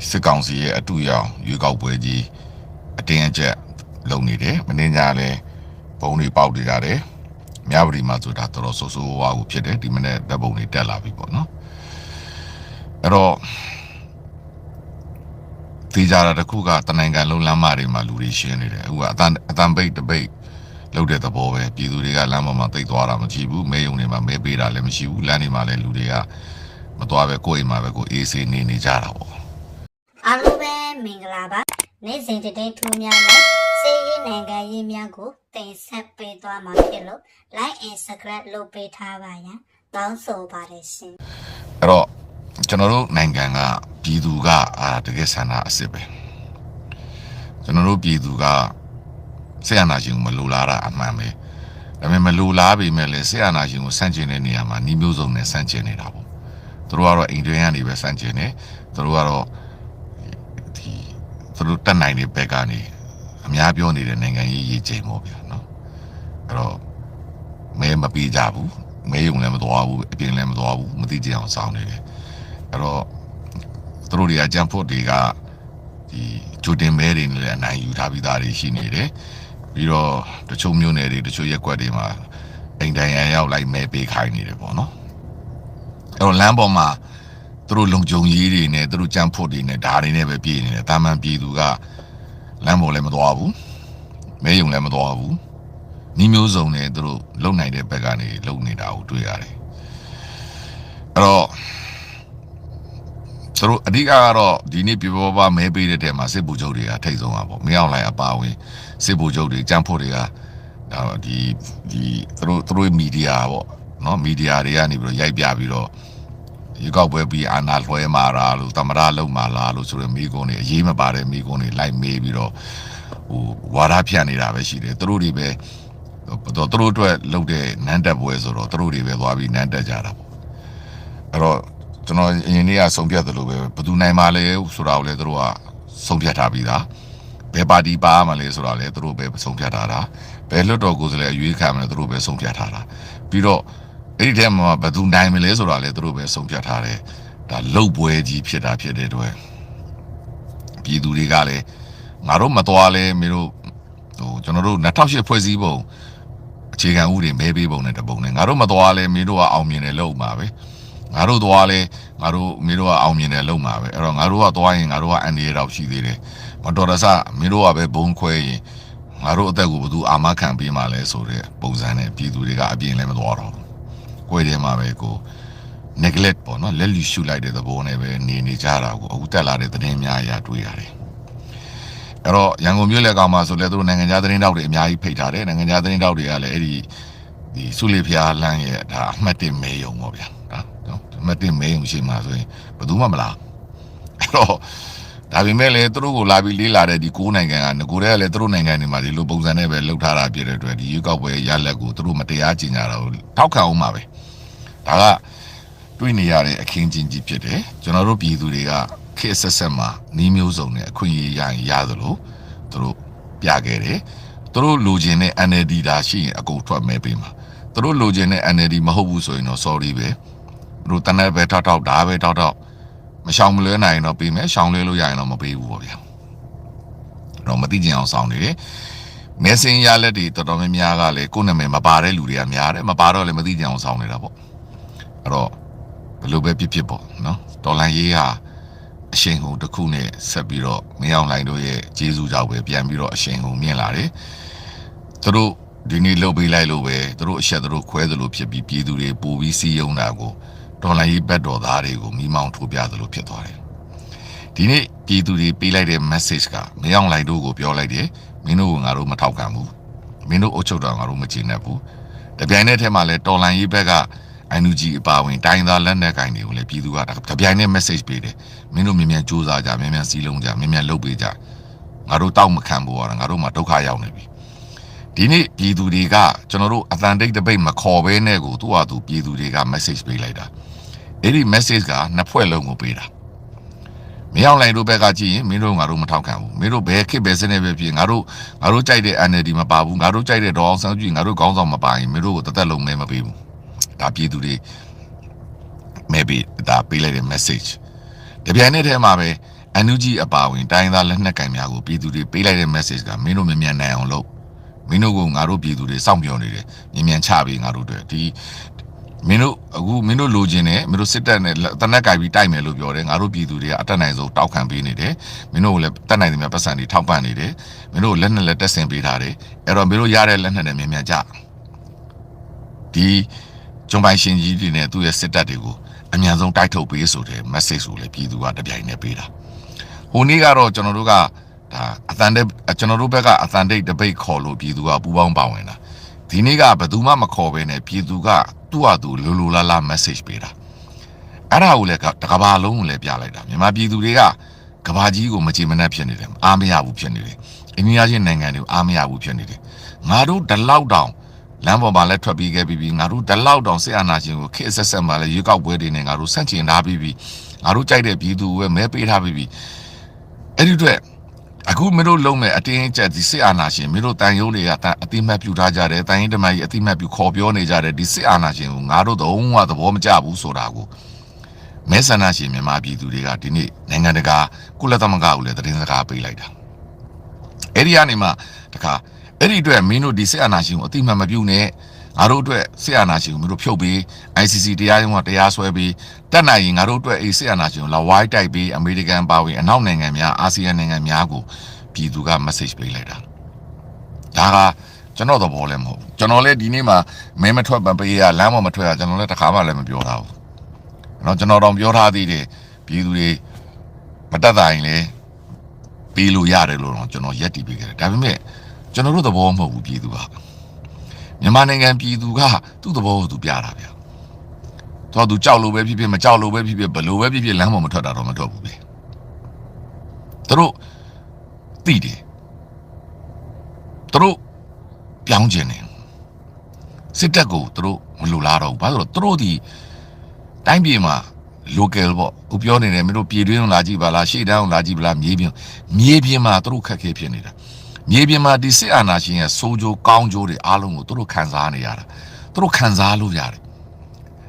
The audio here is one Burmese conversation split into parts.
စစ်ကောင်စီရဲ့အတူရောင်ရွေးကောက်ပွဲကြီးအတင်းအကျပ်လုပ်နေတယ်မင်းညာလဲဘုံတွေပေါက်နေကြတယ်မြပရီမှာဆိုတာတော်တော်ဆိုးဆိုးဝါးဝဖြစ်တယ်ဒီမနေ့တပ်ပုံတွေတက်လာပြီပေါ့နော်အဲ့တော့ဒီကြတာတခုကတနိုင်ငံလုံးလမ်းမတွေမှာလူတွေရှင်းနေတယ်အခုကအတန်ပိတ်တပိတ်လောက်တဲ့သဘောပဲပြည်သူတွေကလမ်းပေါ်မှာတိတ်သွားတာမရှိဘူးမဲယုံတွေမှာမဲပေးတာလည်းမရှိဘူးလမ်းတွေမှာလည်းလူတွေကမသွားပဲကိုယ်အိမ်မှာပဲကိုအေးဆေးနေကြတာပေါ့အားလုံးပဲမင်္ဂလာပါနေ့စဉ်တည်ထူးများနဲ့စေရေးနိုင်ငံရေးများကိုတင်ဆက်ပေးသွားမှာဖြစ်လို့ like and subscribe လုပ်ပေးထားပါရန်တောင်းဆိုပါတယ်ရှင်အဲ့တော့ကျွန်တော်တို့နိုင်ငံကပြည်သူကတကယ်ဆန္ဒအစ်စ်ပဲကျွန်တော်တို့ပြည်သူကဆေးအာဏာရှင်ကိုမလိုလားတာအမှန်ပဲဒါပေမဲ့မလိုလားပေမဲ့လည်းဆေးအာဏာရှင်ကိုဆန့်ကျင်တဲ့နေရာမှာနှီးမျိုးစုံနဲ့ဆန့်ကျင်နေတာပေါ့သူတို့ကတော့အိမ်တွင်းကနေပဲဆန့်ကျင်နေသူတို့ကတော့သူတို့တက်နိုင်တဲ့ဘက်ကနေအများပြောနေတဲ့နိုင်ငံရေးရေးချိန်ပေါ့ဗျာနော်အဲ့တော့မဲမပေးကြဘူးမဲယုံလည်းမသွားဘူးအပြင်လည်းမသွားဘူးမသိကြအောင်စောင်းနေတယ်အဲ့တော့သူတို့တွေကကြံဖို့တွေကဒီဂျိုတင်မဲတွေနဲ့လည်းအနိုင်ယူထားပြီးသားတွေရှိနေတယ်ပြီးတော့တချို့မျိုးနယ်တွေတချို့ရက်ကွက်တွေမှာအိမ်တိုင်ရန်ရောက်လိုက်မဲပေးခိုင်းနေတယ်ပေါ့နော်အဲ့တော့လမ်းပေါ်မှာသူတို့လုံခြုံရေးတွေနဲ့သူတို့ကြံဖို့တွေနဲ့ဓာတ်တွေနဲ့ပဲပြည်နေတယ်တာမန်ပြည်သူကလမ်းပေါ်လည်းမသွားဘူးမဲယုံလည်းမသွားဘူးနီးမျိုးစုံနဲ့သူတို့လုံနိုင်တဲ့ဘက်ကနေလုံနေတာကိုတွေ့ရတယ်အဲ့တော့သူတို့အဓိကကတော့ဒီနေ့ပြပမဲပေးတဲ့တဲမှာစစ်ဗိုလ်ချုပ်တွေကထိတ်ဆုံးပါပေါ့မင်းအောင်လှိုင်အပါဝင်စစ်ဗိုလ်ချုပ်တွေကြံဖို့တွေကဒီသူတို့မီဒီယာပေါ့နော်မီဒီယာတွေကနေပြီးတော့ရိုက်ပြပြီးတော့ရေကောက်ပွဲပြီးအာဏာလွှဲမှာလားလို့တမရလုံမှာလားလို့ဆိုရယ်မိကုန်းတွေအရေးမပါတဲ့မိကုန်းတွေလိုက်မေးပြီးတော့ဟိုဝါဒဖြန့်နေတာပဲရှိတယ်သူတို့တွေပဲသူတို့အတွက်လုပ်တဲ့နန်းတက်ပွဲဆိုတော့သူတို့တွေပဲသွားပြီးနန်းတက်ကြတာပေါ့အဲ့တော့ကျွန်တော်အရင်နေ့ကဆုံးဖြတ်တယ်လို့ပဲဘယ်သူနိုင်မှလဲဆိုတာကိုလည်းသူတို့ကဆုံးဖြတ်ထားပြီးသားဘယ်ပါတီပါမှလဲဆိုတာလည်းသူတို့ပဲဆုံးဖြတ်ထားတာဘယ်လွှတ်တော်ကိုယ်စားလှယ်အရွေးခံမလဲသူတို့ပဲဆုံးဖြတ်ထားတာပြီးတော့အဲ့ဒီထဲမှာဘယ်သူနိုင်မလဲဆိုတာလည်းသူတို့ပဲဆုံးဖြတ်ထားတယ်ဒါလှုပ်ပွဲကြီးဖြစ်တာဖြစ်တဲ့အတွက်ပြည်သူတွေကလည်းငါတို့မတော်လဲမင်းတို့ဟိုကျွန်တော်တို့2008ဖွဲ့စည်းပုံအခြေခံဥပဒေမဲပေးပုံနဲ့တပုံနဲ့ငါတို့မတော်လဲမင်းတို့ကအောင်မြင်တယ်လို့မှာပဲငါတို့သွားလဲငါတို့မင်းတို့ကအောင်မြင်တယ်လို့မှာပဲအဲ့တော့ငါတို့ကသွားရင်ငါတို့ကအန်ဒီရောက်ရှိသေးတယ်မတော်တဆမင်းတို့ကပဲဘုံခွဲရင်ငါတို့အသက်ကိုဘယ်သူအာမခံပေးမှလဲဆိုတဲ့ပုံစံနဲ့ပြည်သူတွေကအပြင်လည်းမသွားတော့ဘူးကိုယ်ထဲမှာပဲကို neglect ပေါ့နော်လက်လူရှုလိုက်တဲ့သဘောနဲ့ပဲနေကြတာကိုအခုတက်လာတဲ့သတင်းများအရာတွေ့ရတယ်အဲ့တော့ရန်ကုန်မြို့လက်ကောင်မှာဆိုလဲသူတို့နိုင်ငံခြားသတင်းတောက်တွေအများကြီးဖိတ်ထားတယ်နိုင်ငံခြားသတင်းတောက်တွေကလည်းအဲ့ဒီစုလီဖျားလမ်းရဲ့ဒါအမှတ်1မဲယုံပေါ့ဗျာနော်အမှတ်1မဲယုံရှိမှဆိုရင်ဘယ်သူမှမလားအဲ့တော့ဒါပေမဲ့လည်းသူတို့ကိုလာပြီးလေးလာတဲ့ဒီ9နိုင်ငံကငကိုတဲ့ကလည်းသူတို့နိုင်ငံတွေမှာဒီလိုပုံစံနဲ့ပဲလှုပ်ထားတာဖြစ်တဲ့အတွက်ဒီရွေးကောက်ပွဲရလက်ကိုသူတို့မတရားကျင်ကြတာကိုထောက်ခံအောင်ပါပဲဒါကတွေးနေရတဲ့အခင်းချင်းကြီးဖြစ်တယ်ကျွန်တော်တို့ပြည်သူတွေကခေတ်ဆက်ဆက်မှာနှီးမျိုးစုံနဲ့အခွင့်အရေးရရင်ရသလိုသူတို့ပြခဲ့တယ်သူတို့လိုချင်တဲ့ NLD ဒါရှိရင်အကုန်ထွက်မဲပေးမှာသူတို့လိုချင်တဲ့ NLD မဟုတ်ဘူးဆိုရင်တော့ sorry ပဲသူတို့တနက်ပဲထောက်ဒါပဲထောက်မရှောင်မလွဲနိုင်တော့ပေးမယ်ရှောင်လွဲလို့ရရင်တော့မပေးဘူးပေါ့ဗျာတော့မသိကြအောင်စောင်းနေတယ်မဲစင်ရလက်တွေတော်တော်များများကလည်းကိုယ်နာမည်မပါတဲ့လူတွေကများတယ်မပါတော့လည်းမသိကြအောင်စောင်းနေတာပေါ့အဲ့တော့ဘယ်လိုပဲဖြစ်ပေါ့နော်တော်လန်ရေးဟာအရှင်ဟုန်တစ်ခုနဲ့ဆက်ပြီးတော့မင်းအောင်လှိုင်တို့ရဲ့ဂျေဇူးကြောင့်ပဲပြန်ပြီးတော့အရှင်ဟုန်မြင်လာတယ်သူတို့ဒီနေ့လှုပ်ပေးလိုက်လို့ပဲသူတို့အဆက်သူတို့ခွဲသလိုဖြစ်ပြီးပြည်သူတွေပူပြီးစီးယုံတာကိုတော်လိုင်းရေးဘက်တော်သားတွေကိုမိမောင်းထိုးပြသလိုဖြစ်သွားတယ်ဒီနေ့ပြည်သူတွေပေးလိုက်တဲ့ message ကမင်းအောင်လှိုင်တို့ကိုပြောလိုက်တယ်မင်းတို့ကငါတို့မထောက်ခံဘူးမင်းတို့အုပ်ချုပ်တော်ငါတို့မချေနဲ့ဘူးတပြိုင်နက်တည်းမှာလဲတော်လိုင်းရေးဘက်ကNUG အပါဝင်တိုင်းသားလက်နက်ကင်တွေကိုလည်းပြည်သူကတပြိုင်နက် message ပေးတယ်မင်းတို့မြန်မြန်စူးစမ်းကြမြန်မြန်စီးလုံးကြမြန်မြန်လှုပ်ပေးကြငါတို့တောက်မခံဘူးငါတို့မှာဒုက္ခရောက်နေပြီဒီနေ့ပြည်သူတွေကကျွန်တော်တို့အတန်တိတ်တပိတ်မခေါ်ဘဲနဲ့ကိုသူ့ဟာသူပြည်သူတွေက message ပေးလိုက်တာအဲ့ဒီ message ကနှစ်ဖွဲ့လုံးကိုပေးတာမင်းအောင်လှိုင်တို့ဘက်ကကြည့်ရင်မင်းတို့ငါတို့မထောက်ခံဘူးမင်းတို့ဘယ်ခေတ်ဘယ်စနစ်ပဲဖြစ်ငါတို့ကြိုက်တဲ့ NLD မပါဘူးငါတို့ကြိုက်တဲ့ဒေါအောင်ဆန်းစုကြည်ငါတို့ခေါင်းဆောင်မပါရင်မင်းတို့ကိုတသက်လုံးမဲမပေးဘူးဒါပြည်သူတွေ maybe ဒါပေးလိုက်တဲ့ message တပြိုင်နက်တည်းမှာပဲ NUG အပါဝင်တိုင်းသားလက်နက်ကင်များကိုပြည်သူတွေပေးလိုက်တဲ့ message ကမင်းတို့မြန်နိုင်အောင်လုပ်မင်းတို့ကငါတို့ပြည်သူတွေစောင့်ပြောနေတယ်မြန်ချပြီးငါတို့တွေဒီမင်းတို့အခုမင်းတို့လိုချင်တယ်မင်းတို့စစ်တပ်နဲ့တနက်ကင်ပြီးတိုက်မယ်လို့ပြောတယ်ငါတို့ပြည်သူတွေကအတက်နိုင်ဆုံးတောက်ခံပေးနေတယ်မင်းတို့ကလည်းတက်နိုင်တယ်များပတ်စံတွေထောက်ပံ့နေတယ်မင်းတို့လက်နဲ့လက်တက်ဆင်ပေးထားတယ်အဲ့တော့မင်းတို့ရတဲ့လက်နဲ့မြန်ကြဒီဂျွန်ပိုင်ရှင်ကြီးတွေနဲ့သူ့ရဲ့စစ်တပ်တွေကိုအမြန်ဆုံးတိုက်ထုတ်ပေးဆိုတဲ့ message ကိုလည်းပြည်သူကတပြိုင်တည်းပေးတာဟိုနေ့ကတော့ကျွန်တော်တို့ကဒါအတန်တဲ့ကျွန်တော်တို့ဘက်ကအတန်တိတ်တပိတ်ခေါ်လို့ပြည်သူကပူပေါင်းပါဝင်တာဒီနေ့ကဘယ်သူမှမခေါ်ဘဲနဲ့ပြည်သူကသူ့ဟာသူလိုလိုလားလား message ပေးတာအဲ့ဒါကိုလည်းတကဘာလုံးကိုလည်းပြလိုက်တာမြန်မာပြည်သူတွေကကဘာကြီးကိုမကြည်မနှက်ဖြစ်နေတယ်အားမရဘူးဖြစ်နေတယ်အိန္ဒိယချင်းနိုင်ငံတွေကိုအားမရဘူးဖြစ်နေတယ်ငါတို့ဒီလောက်တောင်လမ်းပေါ်မှာလည်းထွက်ပြီးခဲ့ပြီးငါတို့ဒီလောက်တောင်စစ်အာဏာရှင်ကိုခေတ်ဆက်ဆက်မှာလည်းရွေးကောက်ပွဲတွေနဲ့ငါတို့ဆန့်ကျင်ထားပြီးငါတို့ကြိုက်တဲ့ပြည်သူကိုမဲပေးထားပြီးအဲ့ဒီအတွက်အခုမင်းတို့လုံးမဲ့အတင်းကျပ်ဒီစစ်အာဏာရှင်မင်းတို့တန်ရုံးတွေကအတိမတ်ပြူထားကြတယ်တန်ရင်တမကြီးအတိမတ်ပြူခေါ်ပြောနေကြတယ်ဒီစစ်အာဏာရှင်ကိုငါတို့တော့သဘောမကျဘူးဆိုတာကိုမဲဆန္ဒရှင်မြန်မာပြည်သူတွေကဒီနေ့နိုင်ငံတကာကုလသမဂ္ဂကိုလည်းသတင်းစကားပေးလိုက်တာအဲ့ဒီကနေမှတခါအဲ့ဒီအတွက်မင်းတို့ဒီစစ်အာဏာရှင်ကိုအတိမတ်မပြုနဲ့ငါတို့အတွက်စစ်အာဏာရှင်ကိုမင်းတို့ဖြုတ်ပြီး ICC တရားရုံးကတရားစွဲပြီးတက်နိုင်ရင်ငါတို့အတွက်စစ်အာဏာရှင်ကိုလာဝိုင်းတိုက်ပြီးအမေရိကန်ပါဝင်အနောက်နိုင်ငံများအာဆီယံနိုင်ငံများကိုပြည်သူက message ပေးလိုက်တာဒါကကျွန်တော်သဘောလည်းမဟုတ်ဘူးကျွန်တော်လည်းဒီနေ့မှာမဲမထွက်မပေးရလမ်းမထွက်ရကျွန်တော်လည်းတစ်ခါမှလည်းမပြောထားဘူးနော်ကျွန်တော်တော့ပြောထားသေးတယ်ပြည်သူတွေမတက်တာရင်လည်းပေးလို့ရတယ်လို့တော့ကျွန်တော်ရက်တည်ပေးခဲ့တယ်ဒါပေမဲ့ကျွန်တော်တို့သဘောမဟုတ်ဘူးပြည်သူကမြန်မာနိုင်ငံပြည်သူကသူ့သဘောကိုသူပြတာဗျာတော့သူကြောက်လို့ပဲဖြစ်ဖြစ်မကြောက်လို့ပဲဖြစ်ဖြစ်ဘလို့ပဲဖြစ်ဖြစ်လမ်းပေါ်မထွက်တာတော့မထွက်ဘူးလေသူတို့သိတယ်သူတို့ပြောင်းကျင်တယ်စစ်တပ်ကိုသူတို့မလိုလားတော့ဘူးဘာလို့လဲသူတို့ဒီတိုင်းပြည်မှာ local ပေါ့ဦးပြောနေတယ်မင်းတို့ပြည်တွင်းလာကြည့်ပါလားရှေ့တန်းလာကြည့်ပါလားမြေပြင်မှာသူတို့ခက်ခဲဖြစ်နေတာမြေပြင်မှာဒီစစ်အာဏာရှင်ရဲ့စိုးကြိုးကောင်းကြိုးတွေအားလုံးကိုသူတို့ခံစားနေရတာသူတို့ခံစားလို့ရတယ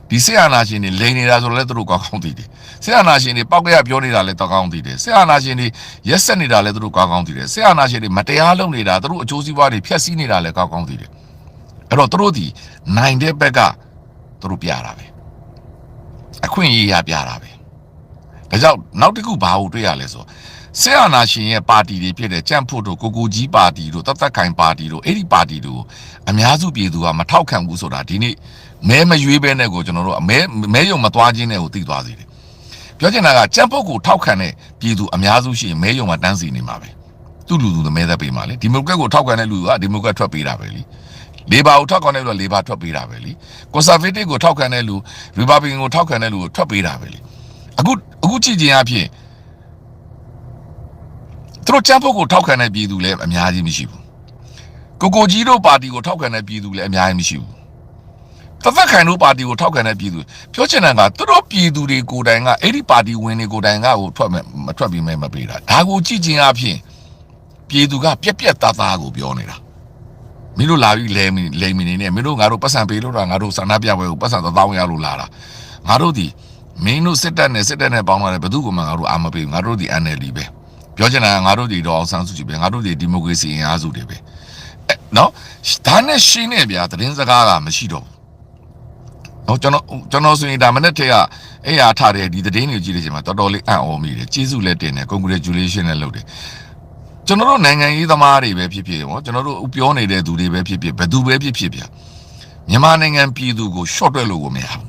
်ဒီစစ်အာဏာရှင်တွေလိန်နေတာဆိုတော့လည်းသူတို့ကောင်းကောင်းသိတယ်စစ်အာဏာရှင်တွေပောက်ကရပြောနေတာလည်းတောင်းကောင်းသိတယ်စစ်အာဏာရှင်တွေရက်ဆက်နေတာလည်းသူတို့ကောင်းကောင်းသိတယ်စစ်အာဏာရှင်တွေမတရားလုပ်နေတာသူတို့အကျိုးစီးပွားတွေဖျက်ဆီးနေတာလည်းကောင်းကောင်းသိတယ်အဲ့တော့သူတို့ဒီနိုင်တဲ့ဘက်ကသူတို့ပြတာပဲအခွင့်အရေးရပြတာပဲဒါကြောင့်နောက်တစ်ခုဘာလို့တွေ့ရလဲဆိုစစ်အာဏာရှင်ရဲ့ပါတီတွေဖြစ်တဲ့ကြံ့ဖို့တို့ကိုကြီးပါတီတို့တသက်ခိုင်ပါတီတို့အဲ့ဒီပါတီတို့အများစုပြည်သူကမထောက်ခံဘူးဆိုတာဒီနေ့မဲမရွေးဘဲနဲ့ကိုကျွန်တော်တို့မဲယုံမသွားခြင်းနဲ့ကိုသိသွားစေတယ်ပြောချင်တာကကြံ့ဖို့ကိုထောက်ခံတဲ့ပြည်သူအများစုရှိရင်မဲယုံမှာတန်းစီနေမှာပဲသူ့လူသူမဲသက်ပေးမှာလေဒီမိုကရက်ကိုထောက်ခံတဲ့လူကဒီမိုကရက်ထွက်ပေးတာပဲလေလေဘာကိုထောက်ခံတဲ့လူကလေဘာထွက်ပေးတာပဲလေကွန်ဆာဗေးတစ်ကိုထောက်ခံတဲ့လူရီပတ်ဘလီကန်ကိုထောက်ခံတဲ့လူကိုထွက်ပေးတာပဲလေအခုကြည့်ခြင်းအဖြစ်သူတို့ကြံ့ဖို့ကိုထောက်ခံတဲ့ပြည်သူလည်းအများကြီးမရှိဘူးကိုကြီးတို့ပါတီကိုထောက်ခံတဲ့ပြည်သူလည်းအများကြီးမရှိဘူးတသက်ခိုင်တို့ပါတီကိုထောက်ခံတဲ့ပြည်သူပြောချင်တာကသူတို့ပြည်သူတွေကိုယ်တိုင်ကအဲ့ဒီပါတီဝင်တွေကိုယ်တိုင်ကကိုထွက်ပြီးမဲမပေးတာဒါကိုကြည့်ခြင်းအဖြစ်ပြည်သူကပြက်သားသားကိုပြောနေတာမင်းတို့လာပြီးလဲမင်းနေနဲ့မင်းတို့ငါတို့ပတ်စံပေးလို့တော့ငါတို့ဆန္ဒပြပွဲကိုပတ်စံ1000ရလို့လာတာငါတို့ဒီမင်းတို့စစ်တပ်နဲ့ပေါင်းလာတယ်ဘယ်သူကမှငါတို့အာမပေးငါတို့ဒီ NLD ပဲပြောချင်တာငါတို့ဒီတော့အောင်ဆန်းစုကြည်ပဲငါတို့ဒီမိုကရေစီအင်အားစုတွေပဲနော်ဒါနဲ့ရှင်းနေဗျာသတင်းစကားကမရှိတော့ဘူးနော်ကျွန်တော်ဆိုရင်ဒါမနေ့တည်းကအဲ့ရထားတဲ့ဒီသတင်းတွေကြည့်နေချိန်မှာတော်တော်လေးအံ့ဩမိတယ်ကျေးဇူးလည်းတင်တယ် congratulation လည်းလုပ်တယ်ကျွန်တော်တို့နိုင်ငံရေးသမားတွေပဲဖြစ်ဖြစ်ပေါ့ကျွန်တော်တို့ပြောနေတဲ့သူတွေပဲဖြစ်ဖြစ်ဘယ်သူပဲဖြစ်ဖြစ်ဗျာမြန်မာနိုင်ငံပြည်သူကို short တွက်လို့ကိုမရဘူး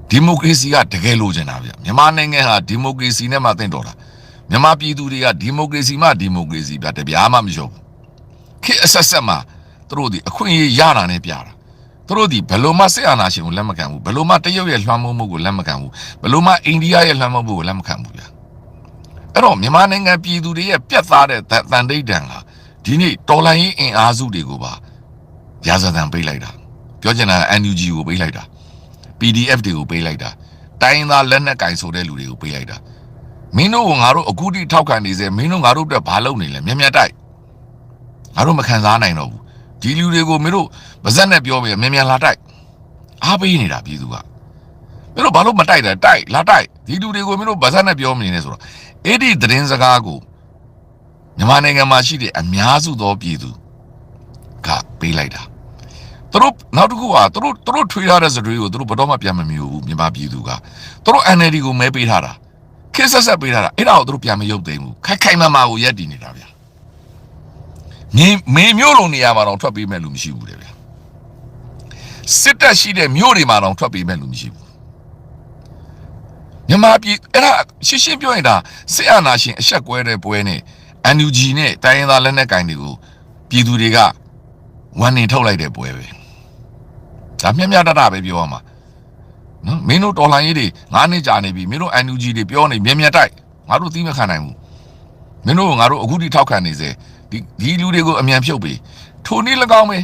ဒီမိုကရေစီကတကယ်လိုချင်တာဗျာမြန်မာနိုင်ငံဟာဒီမိုကရေစီနဲ့မှတင့်တော်တာမြန်မာပြည်သူတွေကဒီမိုကရေစီမှဒီမိုကရေစီဗျာတပြားမှမလျှော့ဘူးခေတ်အဆက်မှာသူတို့ဒီအခွင့်အရေးရတာနဲ့ပြတာသူတို့ဒီဘယ်လိုမှစစ်အာဏာရှင်ကိုလက်မခံဘူးဘယ်လိုမှတရုတ်ရဲ့လွှမ်းမိုးမှုကိုလက်မခံဘူးဘယ်လိုမှအိန္ဒိယရဲ့လွှမ်းမိုးမှုကိုလက်မခံဘူးဗျာအဲ့တော့မြန်မာနိုင်ငံပြည်သူတွေရဲ့ပြတ်သားတဲ့တန်တိတ်တန်ကဒီနေ့တော်လှန်ရေးအင်အားစုတွေကိုပါရာဇသံပေးလိုက်တာပြောချင်တာ NUG ကိုပေးလိုက်တာ PDF တွေကိုပေးလိုက်တာတိုင်းသားလက်နက်ကင်ဆိုတဲ့လူတွေကိုပေးလိုက်တာမင်းတို့ကငါတို့အခုထိထောက်ခံနေစေမင်းတို့ငါတို့အတွက်ဘာလုပ်နေလဲမြတ်တိုက်ငါတို့မခံစားနိုင်တော့ဘူးဒီလူတွေကိုမင်းတို့ဗဇက်နဲ့ပြောပြီးမြန်လာတိုက်အားပေးနေတာပြည်သူက မင်းတို့ဘာလို့မတိုက်လဲတိုက်လာတိုက်ဒီလူတွေကိုမင်းတို့ဗဇက်နဲ့ပြောမနေနဲ့ဆိုတော့အဲ့ဒီသတင်းစကားကိုမြန်မာနိုင်ငံမှာရှိတဲ့အများစုသောပြည်သူကပေးလိုက်တာသူတို့နောက်တစ်ခုကသူတို့ထွေးထားတဲ့စတွေးကိုသူတို့ဘယ်တော့မှပြန်မမျိုးဘူးမြန်မာပြည်သူကသူတို့ NLD ကိုမဲပေးထားတာခေတ်ဆက်ပေးထားတာအဲ့ဒါကိုသူတို့ပြန်မရုပ်သိမ်းဘူးခိုင်မာကိုရက်တည်နေတာဗျာမေမျိုးလုံးနေရာမှာတော့ထွက်ပေးမဲ့လူမရှိဘူးတဲ့ဗျာစစ်တပ်ရှိတဲ့မြို့တွေမှာတော့ထွက်ပေးမဲ့လူမရှိဘူးမြန်မာပြည်အဲ့ဒါရှင်းပြောရင်ဒါစစ်အာဏာရှင်အဆက်ကွဲတဲ့ပွဲနဲ့ NUG နဲ့တိုင်းရင်းသားလက်နက်ကင်တွေကိုပြည်သူတွေကဝန်နေထုတ်လိုက်တဲ့ပွဲပဲဒါမျက်တပဲပြောရမှာနော်မင်းတို့တော်လှန်ရေးတွေ9နှစ်ကြာနေပြီမင်းတို့ NUG တွေပြောနေမြက်တိုက်ငါတို့သိမခံနိုင်ဘူးမင်းတို့ငါတို့အခုထိထောက်ခံနေစေဒီလူတွေကိုအမြန်ဖြုတ်ပေးထိုနည်း၎င်းပဲ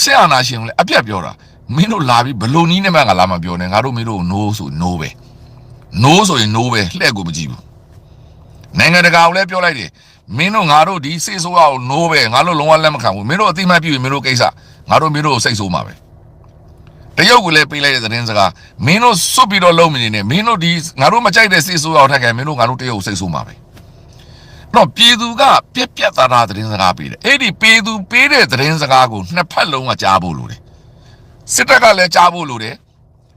စစ်အာဏာရှင်ကိုလည်းအပြတ်ပြောတာမင်းတို့လာပြီးဘလို့နီးနဲ့မှငါလာမပြောနဲ့ငါတို့မင်းတို့ no ဆို no ပဲ no ဆိုရင် no ပဲလှည့်ကိုမကြည့်ဘူးနိုင်ငံတကာကိုလည်းပြောလိုက်တယ်မင်းတို့ငါတို့ဒီစစ်ဆိုးအောင် no ပဲငါတို့လုံးဝလက်မခံဘူးမင်းတို့အတိမတ်ပြည့်မင်းတို့ကိစ္စငါတို့မင်းတို့စိတ်ဆိုးမှာပဲတရုတ်ကလည်းပေးလိုက်တဲ့သတင်းစကားမင်းတို့စွတ်ပြီးတော့လုံးမနေနဲ့မင်းတို့ဒီငါတို့မကြိုက်တဲ့စစ်ဆိုးအောင်ထက်ခဲ့မင်းတို့ငါတို့တရုတ်စိတ်ဆိုးမှာပဲတော့ပြည်သူကပြက်သားသတင်းစကားပေးတယ်အဲ့ဒီပြည်သူပေးတဲ့သတင်းစကားကိုနှစ်ဖက်လုံးကကြားဖို့လိုတယ်စစ်တပ်ကလည်းကြားဖို့လိုတယ်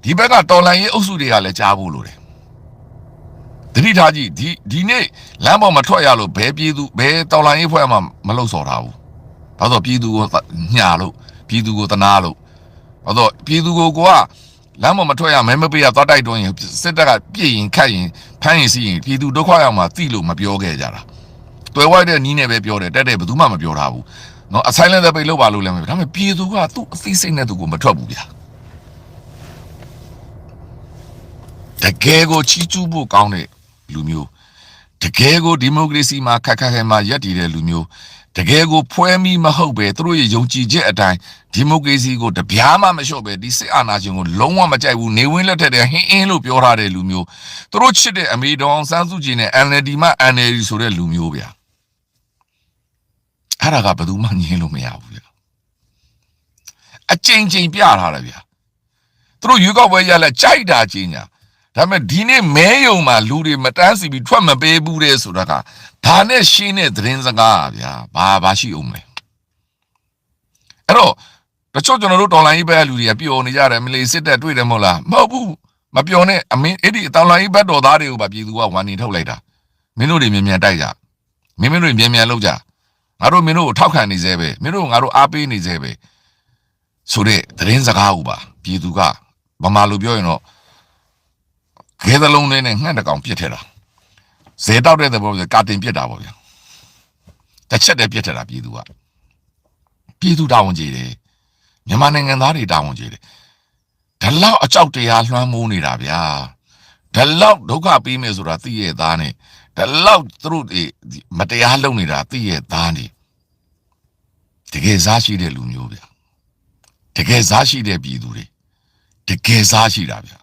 ဒီဘက်ကတော်လှန်ရေးအုပ်စုတွေကလည်းကြားဖို့လိုတယ်တတိထားကြည့်ဒီနေ့လမ်းပေါ်မှာထွက်ရလို့ဘယ်ပြည်သူဘယ်တော်လှန်ရေးဖွဲ့မှမလုံဆော်ထားဘူးဘာလို့ပြည်သူကိုညှာလို့ပြည်သူကိုတနာလို့ဘာလို့ပြည်သူကိုကလမ်းပေါ်မှာထွက်ရမဲမပေးရသွားတိုက်တွန်းရင်စစ်တပ်ကပြည့်ရင်ခတ်ရင်ဖမ်းရင်စီးရင်ပြည်သူဒုက္ခရောက်မှာသိလို့မပြောခဲ့ကြတာတွယ်ဝိုက်တဲ့နီးနဲ့ပဲပြောတယ်တက်ဘယ်သူမှမပြောထားဘူးနော်အဆိုင်လည်းပဲလုပ်ပါလို့လည်းမပြောဒါပေမဲ့ပြည်သူကသူ့အသိစိတ်နဲ့သူကိုမထွက်ဘူးဗျာတကယ်ကိုချီးကျူးဖို့ကောင်းတဲ့လူမျိုးတကယ်ကိုဒီမိုကရေစီမှာခက်ခဲမှာရပ်တည်တဲ့လူမျိုးတကယ်ကိုဖွဲမိမဟုတ်ပဲသူတို့ရဲ့ယုံကြည်ချက်အတိုင်းဒီမိုကရေစီကိုတပြားမှမလျှော့ပဲဒီစစ်အာဏာရှင်ကိုလုံးဝမကြိုက်ဘူးနေဝင်းလက်ထက်တဲ့ဟင်းအင်းလို့ပြောထားတဲ့လူမျိုးသူတို့ချစ်တဲ့အမေတော်စန်းစုကြည်နဲ့ NLD မှ NLD ဆိုတဲ့လူမျိုးဗျာအဲ့ဒါကဘယ်သူမှညင်းလို့မရဘူးဗျာအချိန်ပြထားတယ်ဗျာသူတို့ရွေးကောက်ပွဲရလဲကြိုက်တာချင်းညာဒါပေမဲ့ဒီနေ့မဲယုံမှာလူတွေမတန်းစီပြီးထွက်မပေးဘူးတဲ့ဆိုတာကဒါနဲ့ရှင်းတဲ့သတင်းစကားဗျာဘာရှိအောင်လဲအဲ့တော့တချို့ကျွန်တော်တို့တော်လိုင်းရေးဘက်လူတွေကပြောနေကြတယ်မလေးစစ်တပ်တွေ့တယ်မဟုတ်လားမဟုတ်ဘူးမပြောနဲ့အမင်းအဲ့ဒီတော်လိုင်းရေးဘက်တော်သားတွေကိုပါပြည်သူကဝန်နေထုတ်လိုက်တာမင်းတို့တွေမြန်တိုက်ကြမင်းတို့မြန်လုပ်ကြငါတို့မင်းတို့ကိုထောက်ခံနေသေးပဲမင်းတို့ငါတို့အားပေးနေသေးပဲဆိုတဲ့သတင်းစကားကိုပါပြည်သူကဗမာလူပြောရင်တော့ခဲသလုံးလေးနဲ့ငှက်တကောင်ပြစ်ထက်တာဇဲတောက်တဲ့သဘောဆိုကာတင်ပြစ်တာပေါ့ဗျာတစ်ချက်တည်းပြစ်ထက်တာပြည်သူတာဝန်ကြီးတယ်မြန်မာနိုင်ငံသားတွေတာဝန်ကြီးတယ်ဒါလောက်အကြောက်တရားလွှမ်းမိုးနေတာဗျာဒါလောက်ဒုက္ခပေးမယ်ဆိုတာသိရဲ့သားနဲ့ဒါလောက်သူတို့မတရားလုပ်နေတာသိရဲ့သားနဲ့တကယ်စားရှိတဲ့လူမျိုးဗျာတကယ်စားရှိတဲ့ပြည်သူတွေတကယ်စားရှိတာဗျာ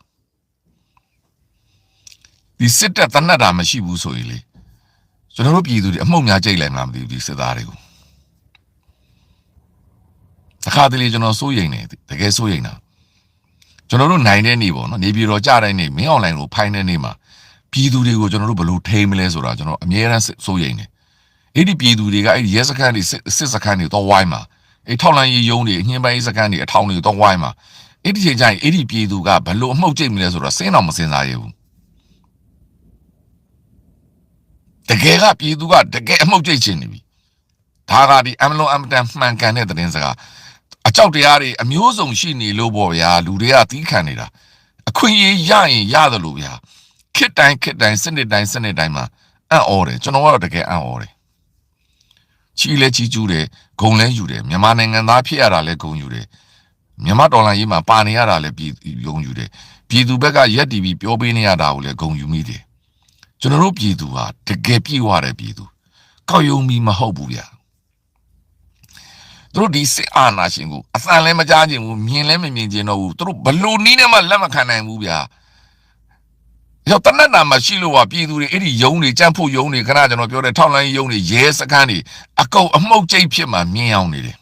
ဒီစစ်တပ်တနတ်တာမရှိဘူးဆိုရင်လေကျွန်တော်တို့ပြည်သူတွေအမှုန့်များကြိတ်လိုက်မှမသိဘူးဒီစစ်သားတွေကိုအခါတလေကျွန်တော်စိုးရိမ်နေတကယ်စိုးရိမ်တာကျွန်တော်တို့နိုင်တဲ့နေ့ပေါ့နော်နေပြည်တော်ကြတဲ့နေ့မင်းအွန်လိုင်းကိုဖိုင်တဲ့နေ့မှာပြည်သူတွေကိုကျွန်တော်တို့ဘယ်လိုထိမလဲဆိုတာကျွန်တော်အမြဲတမ်းစိုးရိမ်နေအဲ့ဒီပြည်သူတွေကအဲ့ဒီရဲစခန်းတွေစစ်စခန်းတွေတော့ဝိုင်းမှာအဲ့ထောက်လန်ရေးယုံတွေအညှင်းပိုင်းစခန်းတွေအထောင်တွေတော့ဝိုင်းမှာအဲ့ဒီချိန်ကျရင်အဲ့ဒီပြည်သူကဘယ်လိုအမှုန့်ကြိတ်မလဲဆိုတော့စဉ်းတော့မစဉ်းစားရဘူးတကယ်ကပြည်သူကတကယ်အမှုန့်ကြိတ်ချင်နေပြီဒါကဒီအမလုံးအမတန်မှန်ကန်တဲ့သတင်းစကားအကြောက်တရားတွေအမျိုးစုံရှိနေလို့ပေါ့ဗျာလူတွေကသီးခံနေတာအခွင့်အရေးရရင်ရတယ်လို့ဗျာခစ်တိုင်းစနစ်တိုင်းမှာအံ့ဩတယ်ကျွန်တော်ကတော့တကယ်အံ့ဩတယ်ချီလဲချီကျူးတယ်ဂုံလဲယူတယ်မြန်မာနိုင်ငံသားဖြစ်ရတာလဲဂုံယူတယ်မြန်မာဒေါ်လာရေးမှာပါနေရတာလဲပြည်ဂုံယူတယ်ပြည်သူဘက်ကရက်တီပြီးပြောပေးနေရတာကိုလဲဂုံယူမိတယ်ကျွန်တော်တို့ပြည်သူဟာတကယ်ပြည့်ဝတဲ့ပြည်သူကောက်ယုံမီမဟုတ်ဘူးဗျာတို့ဒီစစ်အာဏာရှင်ကိုအသံလည်းမကြားချင်ဘူးမြင်လည်းမမြင်ချင်တော့ဘူးတို့ဘလို့နီးနဲ့မှလက်မခံနိုင်ဘူးဗျာရောက်တနက်နာမရှိလို့ပါပြည်သူတွေအဲ့ဒီယုံတွေကြမ်းဖို့ယုံတွေခဏကျွန်တော်ပြောတဲ့ထောက်လိုင်းယုံတွေရဲစခန်းတွေအကုန်အမှုတ်ကျိတ်ဖြစ်မှမြင်အောင်နေတယ်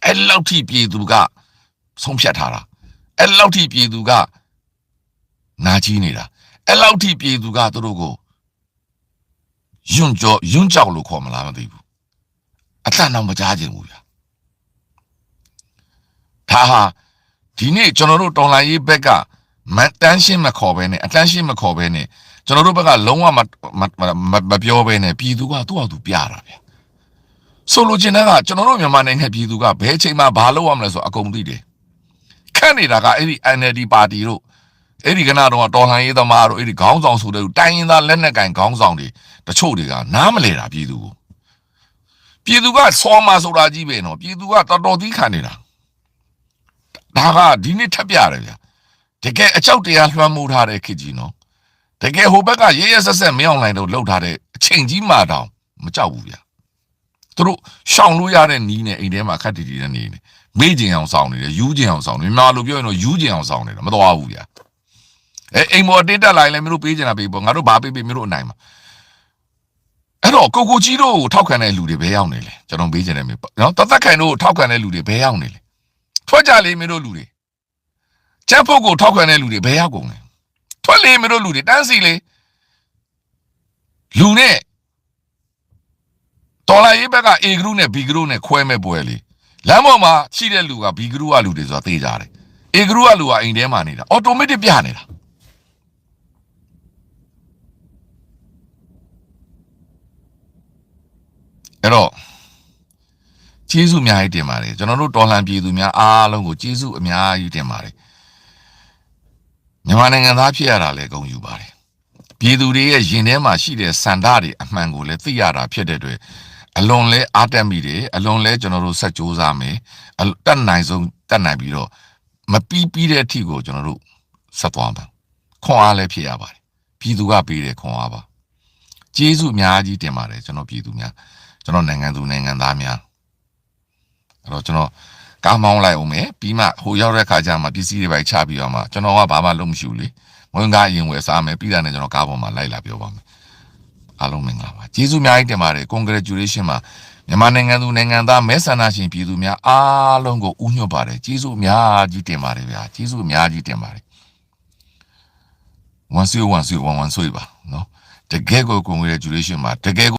အဲ့လောက်ထိပြည်သူကဆုံးဖြတ်ထားတာအဲ့လောက်ထိပြည်သူက နာကြီးနေတာအဲ့လောက်ထိပြည်သူကသူတို့ကိုယွန်းကြောက်လို့ခေါ်မလားမသိဘူးအတန်တော့မကြားချင်ဘူးဗျာဒါဟာဒီနေ့ကျွန်တော်တို့တော်လှန်ရေးဘက်ကမတန်းရှင်းမခေါ်ဘဲနဲ့အတန်းရှင်းမခေါ်ဘဲနဲ့ကျွန်တော်တို့ဘက်ကလုံးဝမပြောဘဲနဲ့ပြည်သူကသူ့အောင်သူပြတာဗျဆိုလိုချင်တဲ့ကကျွန်တော်တို့မြန်မာနိုင်ငံပြည်သူကဘယ်ချိန်မှဘာလုပ်ရမလဲဆိုအကုန်သိတယ်ခန့်နေတာကအဲ့ဒီ NLD ပါတီတို့အဲ့ဒီကနာတော့တော်လှန်ရေးသမားတို့အဲ့ဒီခေါင်းဆောင်ဆိုတဲ့တိုင်းရင်းသားလက်နက်ကင်ခေါင်းဆောင်တွေတချို့တွေကနားမလဲတာပြည်သူကိုပြည်သူကစောမဆိုတာကြီးပဲနော်ပြည်သူကတော်တော်သီးခံနေတာဒါကဒီနေ့ထပ်ပြရတယ်ဗျာတကယ်အကြောက်တရားလွှမ်းမိုးထားတဲ့ခေတ်ကြီးနော်တကယ်ဟိုဘက်ကရဲရဲဆက်ဆက်မင်းအောင်လှိုင်တို့လှုပ်ထားတဲ့အချိန်ကြီးမှတောင်မကြောက်ဘူးဗျာသူတို့ရှောင်လို့ရတဲ့နီးနဲ့အိမ်ထဲမှာခက်တီတီနဲ့နေနေမေ့ကျင်အောင်ဆောင်နေတယ်ယူကျင်အောင်ဆောင်နေမြန်မာလိုပြောရင်တော့ယူကျင်အောင်ဆောင်နေတာမတော်ဘူးဗျာအိမ်မော်တင်းတက်လာရင်လည်းမင်းတို့ပေးကျင်တာပေးပေါ့ငါတို့ဘာပေးပေးမင်းတို့အနိုင်မှာအဲ့တော့ကိုကြီးတို့ကိုထောက်ခံတဲ့လူတွေဘယ်ရောက်နေလဲကျွန်တော်ပေးကျင်တယ်မင်းနော်တသက်ခိုင်တို့ကိုထောက်ခံတဲ့လူတွေဘယ်ရောက်နေလဲထွက်ကြလေမင်းတို့လူတွေကျန်းဖို့ကိုထောက်ခံတဲ့လူတွေဘယ်ရောက်ကုန်လဲထွက်လေမင်းတို့လူတွေတန်းစီလေလူနဲ့တော်လာရေးဘက်က A group နဲ့ B group နဲ့ခွဲမဲ့ပွဲလေလမ်းပေါ်မှာရှိတဲ့လူက B group ကလူတွေဆိုတာသိကြတယ် A group ကလူကအိမ်ထဲမှာနေတာ automatic ပြနေတာအဲ့တော့ကျေးဇူးအများကြီးတင်ပါတယ်ကျွန်တော်တို့တော်လှန်ပြည်သူများအားလုံးကိုကျေးဇူးအများကြီးတင်ပါတယ်မြန်မာနိုင်ငံသားဖြစ်ရတာလည်းဂုဏ်ယူပါတယ်ပြည်သူတွေရဲ့ရင်ထဲမှာရှိတဲ့စန္ဒတွေအမှန်ကိုလည်းသိရတာဖြစ်တဲ့အတွက်အလွန်လဲအားတက်မိတယ်အလွန်လဲကျွန်တော်တို့ဆက်ကြိုးစားမယ်တက်နိုင်ဆုံးတက်နိုင်ပြီးတော့မပြီးတဲ့အထိကိုကျွန်တော်တို့ဆက်သွားမှာခွန်အားလည်းဖြစ်ရပါတယ်ပြည်သူကပေးတယ်ခွန်အားပါကျေးဇူးအများကြီးတင်ပါတယ်ကျွန်တော်ပြည်သူများကျွန်တော်နိုင်ငံသူနိုင်ငံသားများအဲ့တော့ကျွန်တော်ကားမောင်းလိုက်အောင်မယ်ပြီးမှဟိုရောက်တဲ့ခါကျမှပစ္စည်းတွေပဲချပြီးတော့မှကျွန်တော်ကဘာမှလုပ်မရှိဘူးလေဝင်ကားရင်ဝယ်စားမယ်ပြီးတာနဲ့ကျွန်တော်ကားပေါ်မှာလိုက်လာပြောပါမယ်အားလုံးမင်္ဂလာပါကျေးဇူးအများကြီးတင်ပါတယ် congratulation ပါမြန်မာနိုင်ငံသူနိုင်ငံသားမဲဆန္ဒရှင်ပြည်သူများအားလုံးကိုဥညွတ်ပါတယ်ကျေးဇူးအများကြီးတင်ပါတယ်ဗျာကျေးဇူးအများကြီးတင်ပါတယ်ဝန်ဆွေပါနော်တကယ်ကို congratulation ပါတကယ်